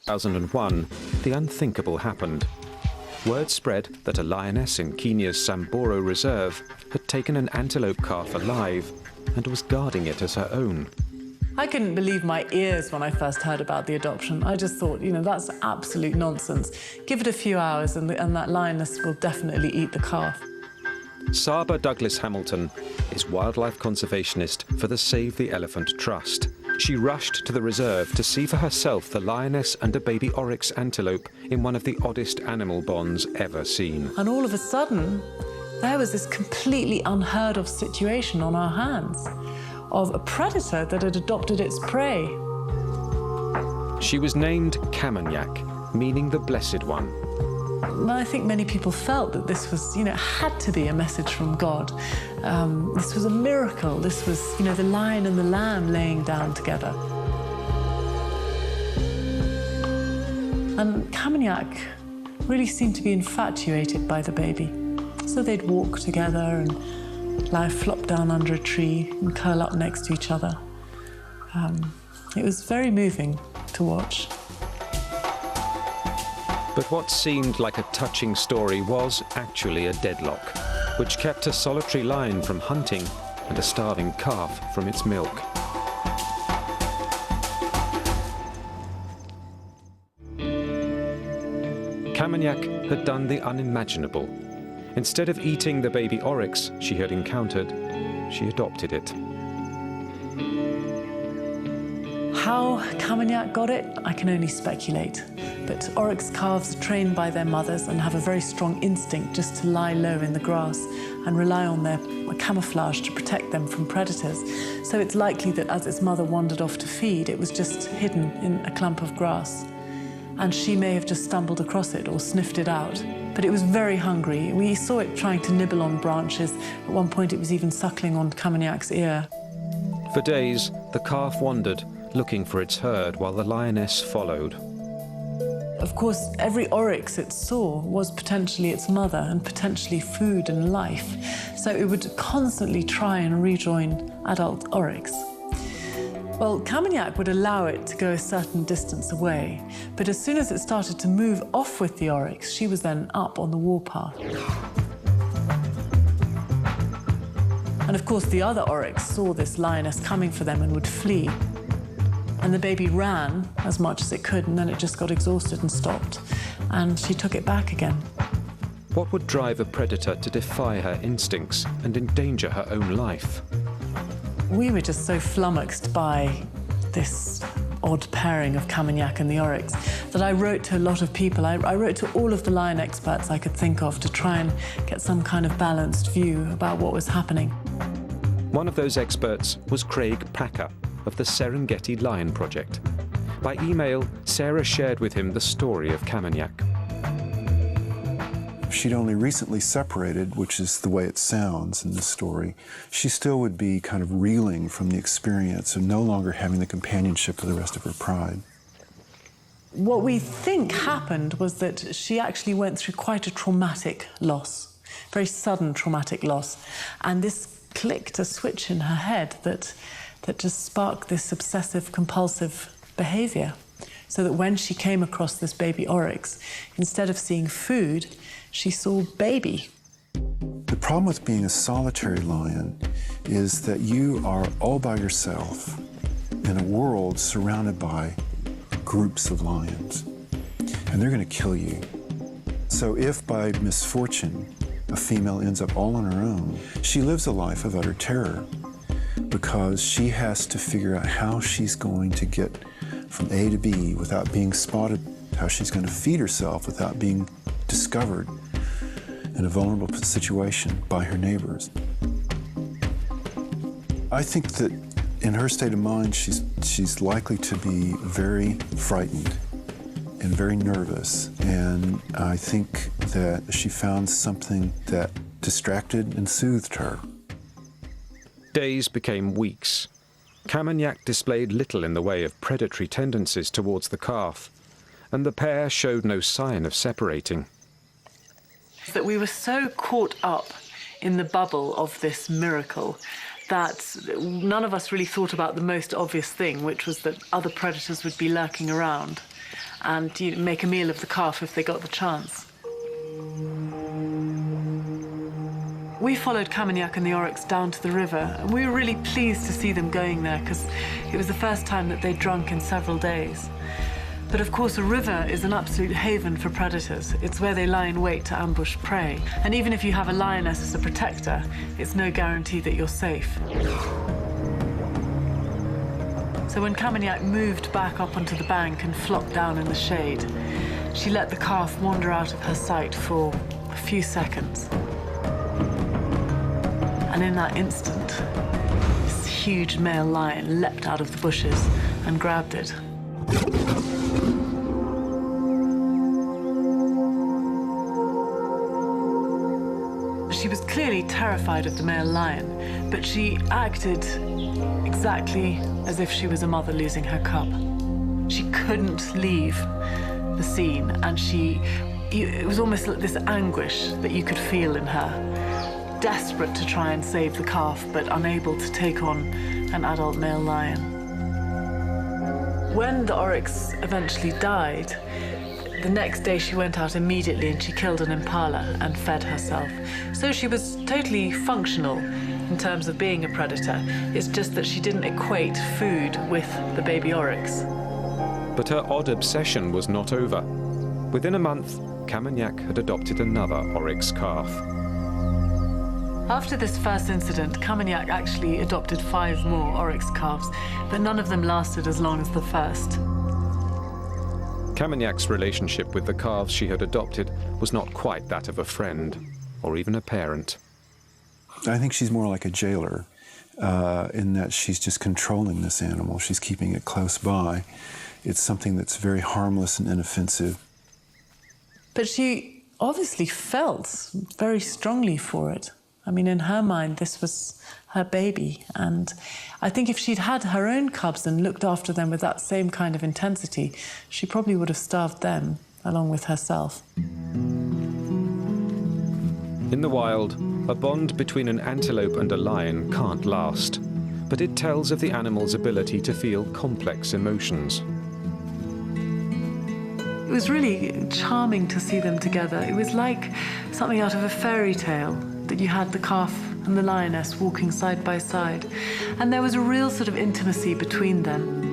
2001, the unthinkable happened. Word spread that a lioness in Kenya's Samburu Reserve had taken an antelope calf alive and was guarding it as her own. I couldn't believe my ears when I first heard about the adoption. I just thought, that's absolute nonsense. Give it a few hours and that lioness will definitely eat the calf. Saba Douglas Hamilton is wildlife conservationist for the Save the Elephant Trust. She rushed to the reserve to see for herself the lioness and a baby oryx antelope in one of the oddest animal bonds ever seen. And all of a sudden, there was this completely unheard of situation on our hands of a predator that had adopted its prey. She was named Kamanyak, meaning the Blessed One. And I think many people felt that this was, had to be a message from God. This was a miracle. This was, the lion and the lamb laying down together. And Kamanyak really seemed to be infatuated by the baby. So they'd walk together and lie flop down under a tree and curl up next to each other. It was very moving to watch. But what seemed like a touching story was actually a deadlock, which kept a solitary lion from hunting and a starving calf from its milk. Kamanyak had done the unimaginable. Instead of eating the baby oryx she had encountered, she adopted it. How Kamanyak got it, I can only speculate. But oryx calves are trained by their mothers and have a very strong instinct just to lie low in the grass and rely on their camouflage to protect them from predators. So it's likely that as its mother wandered off to feed, it was just hidden in a clump of grass. And she may have just stumbled across it or sniffed it out. But it was very hungry. We saw it trying to nibble on branches. At one point, it was even suckling on Kamanyak's ear. For days, the calf wandered, looking for its herd, while the lioness followed. Of course, every oryx it saw was potentially its mother and potentially food and life. So it would constantly try and rejoin adult oryx. Well, Kamanyak would allow it to go a certain distance away, but as soon as it started to move off with the oryx, she was then up on the warpath. And of course, the other oryx saw this lioness coming for them and would flee. And the baby ran as much as it could, and then it just got exhausted and stopped. And she took it back again. What would drive a predator to defy her instincts and endanger her own life? We were just so flummoxed by this odd pairing of Kamanyak and the oryx that I wrote to a lot of people. I wrote to all of the lion experts I could think of to try and get some kind of balanced view about what was happening. One of those experts was Craig Packer of the Serengeti Lion Project. By email, Sarah shared with him the story of Kamanyak. She'd only recently separated, which is the way it sounds in this story. She still would be kind of reeling from the experience of no longer having the companionship of the rest of her pride. What we think happened was that she actually went through quite a traumatic loss, very sudden traumatic loss. And this clicked a switch in her head that just sparked this obsessive-compulsive behavior. So that when she came across this baby oryx, instead of seeing food, she saw baby. The problem with being a solitary lion is that you are all by yourself in a world surrounded by groups of lions, and they're going to kill you. So if by misfortune a female ends up all on her own, she lives a life of utter terror because she has to figure out how she's going to get from A to B without being spotted, how she's going to feed herself without being discovered in a vulnerable situation by her neighbors. I think that in her state of mind, she's likely to be very frightened and very nervous, and I think that she found something that distracted and soothed her. Days became weeks. Kamanyak displayed little in the way of predatory tendencies towards the calf, and the pair showed no sign of separating. That we were so caught up in the bubble of this miracle that none of us really thought about the most obvious thing, which was that other predators would be lurking around. and make a meal of the calf if they got the chance. We followed Camignac and the oryx down to the river, and we were really pleased to see them going there because it was the first time that they'd drunk in several days. But of course, a river is an absolute haven for predators. It's where they lie in wait to ambush prey. And even if you have a lioness as a protector, it's no guarantee that you're safe. So when Camignac moved back up onto the bank and flopped down in the shade, she let the calf wander out of her sight for a few seconds. And in that instant, this huge male lion leapt out of the bushes and grabbed it. She was clearly terrified of the male lion, but she acted exactly as if she was a mother losing her cub. She couldn't leave the scene, and it was almost like this anguish that you could feel in her, desperate to try and save the calf, but unable to take on an adult male lion. When the oryx eventually died, the next day she went out immediately and she killed an impala and fed herself. So she was totally functional in terms of being a predator. It's just that she didn't equate food with the baby oryx. But her odd obsession was not over. Within a month, Camignac had adopted another oryx calf. After this first incident, Camignac actually adopted 5 more oryx calves, but none of them lasted as long as the first. Camignac's relationship with the calves she had adopted was not quite that of a friend, or even a parent. I think she's more like a jailer in that she's just controlling this animal. She's keeping it close by. It's something that's very harmless and inoffensive. But she obviously felt very strongly for it. I mean, in her mind, this was her baby. And I think if she'd had her own cubs and looked after them with that same kind of intensity, she probably would have starved them along with herself. In the wild, a bond between an antelope and a lion can't last, but it tells of the animal's ability to feel complex emotions. It was really charming to see them together. It was like something out of a fairy tale, that you had the calf and the lioness walking side by side. And there was a real sort of intimacy between them.